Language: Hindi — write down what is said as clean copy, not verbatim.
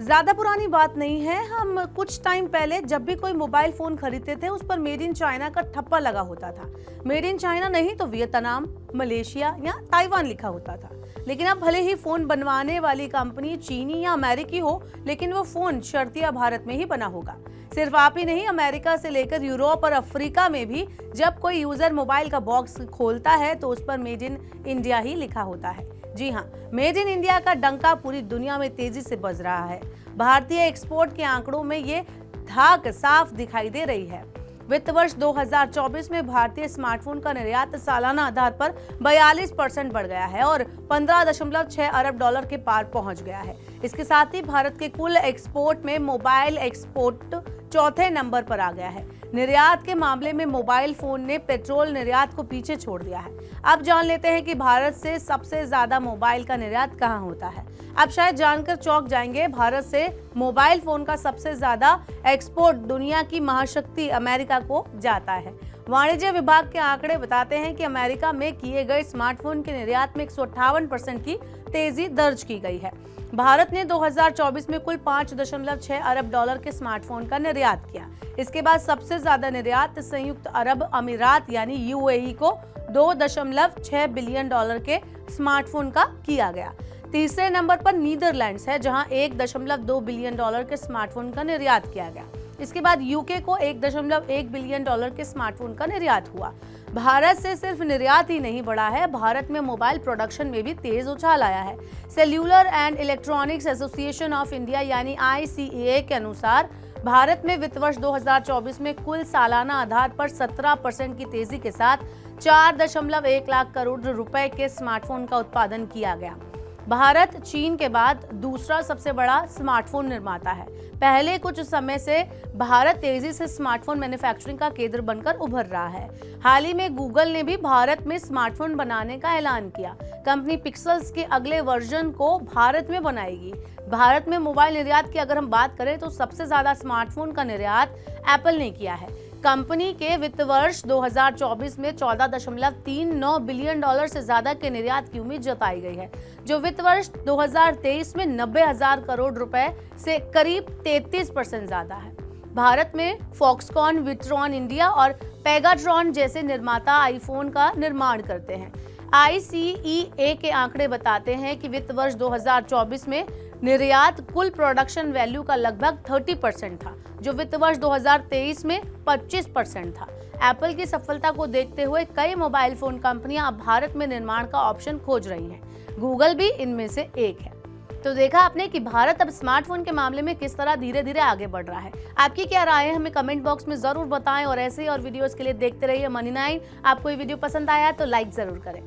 ज्यादा पुरानी बात नहीं है। हम कुछ टाइम पहले जब भी कोई मोबाइल फोन खरीदते थे उस पर मेड इन चाइना का ठप्पा लगा होता था। मेड इन चाइना नहीं तो वियतनाम, मलेशिया या ताइवान लिखा होता था। लेकिन अब भले ही फोन बनवाने वाली कंपनी चीनी या अमेरिकी हो, लेकिन वो फोन शर्तिया भारत में ही बना होगा। सिर्फ आप ही नहीं, अमेरिका से लेकर यूरोप और अफ्रीका में भी जब कोई यूजर मोबाइल का बॉक्स खोलता है तो उस पर मेड इन इंडिया ही लिखा होता है। जी हाँ, मेड इन इंडिया का डंका पूरी दुनिया में तेजी से बज रहा है। भारतीय एक्सपोर्ट के आंकड़ों में ये धाक साफ दिखाई दे रही है। वित्त वर्ष 2024 में भारतीय स्मार्टफोन का निर्यात सालाना आधार पर 42% बढ़ गया है और 15.6 अरब डॉलर के पार पहुंच गया है। इसके साथ ही भारत के कुल एक्सपोर्ट में मोबाइल एक्सपोर्ट चौथे नंबर पर आ गया है। निर्यात के मामले में मोबाइल फोन ने पेट्रोल निर्यात को पीछे छोड़ दिया है। अब जान लेते हैं कि भारत से सबसे ज्यादा मोबाइल का निर्यात कहां होता है। आप शायद जानकर चौंक जाएंगे, भारत से मोबाइल फोन का सबसे ज्यादा एक्सपोर्ट दुनिया की महाशक्ति अमेरिका को जाता है। वाणिज्य विभाग के आंकड़े बताते हैं कि अमेरिका में किए गए स्मार्टफोन के निर्यात में 158% की तेजी दर्ज की गई है। भारत ने 2024 में कुल 5.6 अरब डॉलर के स्मार्टफोन का निर्यात किया। इसके बाद सबसे ज्यादा निर्यात संयुक्त अरब अमीरात यानी यूएई को 2.6 बिलियन डॉलर के स्मार्टफोन का किया गया। तीसरे नंबर पर नीदरलैंड्स है, जहां 1.2 बिलियन डॉलर के स्मार्टफोन का निर्यात किया गया। इसके बाद यूके को 1.1 बिलियन डॉलर के स्मार्टफोन का निर्यात हुआ। भारत से सिर्फ निर्यात ही नहीं बढ़ा है, भारत में मोबाइल प्रोडक्शन में भी तेज उछाल आया है। Cellular and electronics association of India यानी ICAI के अनुसार भारत में वित्त वर्ष 2024 में कुल सालाना आधार पर 17% की तेजी के साथ 4.1 लाख करोड़ रुपए के स्मार्टफोन का उत्पादन किया गया। भारत चीन के बाद दूसरा सबसे बड़ा स्मार्टफोन निर्माता है। पहले कुछ समय से भारत तेजी से स्मार्टफोन मैन्युफैक्चरिंग का केंद्र बनकर उभर रहा है। हाल ही में गूगल ने भी भारत में स्मार्टफोन बनाने का ऐलान किया। कंपनी पिक्सल्स के अगले वर्जन को भारत में बनाएगी। भारत में मोबाइल निर्यात की अगर हम बात करें तो सबसे ज्यादा स्मार्टफोन का निर्यात एप्पल ने किया है। कंपनी के वित्त वर्ष 2024 में 14.39 बिलियन डॉलर से ज्यादा के निर्यात की उम्मीद जताई गई है, जो वित्त वर्ष 2023 में 90,000 करोड़ रुपए से करीब 33% ज्यादा है। भारत में फॉक्सकॉन, विट्रॉन इंडिया और पेगाट्रॉन जैसे निर्माता आईफोन का निर्माण करते हैं। ICAI के आंकड़े बताते हैं कि वित्त वर्ष 2024 में निर्यात कुल प्रोडक्शन वैल्यू का लगभग 30% था, जो वित्त वर्ष 2023 में 25% था। एप्पल की सफलता को देखते हुए कई मोबाइल फोन कंपनियां अब भारत में निर्माण का ऑप्शन खोज रही हैं। गूगल भी इनमें से एक है। तो देखा आपने कि भारत अब स्मार्टफोन के मामले में किस तरह धीरे धीरे आगे बढ़ रहा है। आपकी क्या राय है हमें कमेंट बॉक्स में जरूर बताएं और ऐसे ही और वीडियोस के लिए देखते रहिए मनी 9। आपको ये वीडियो पसंद आया तो लाइक जरूर करें।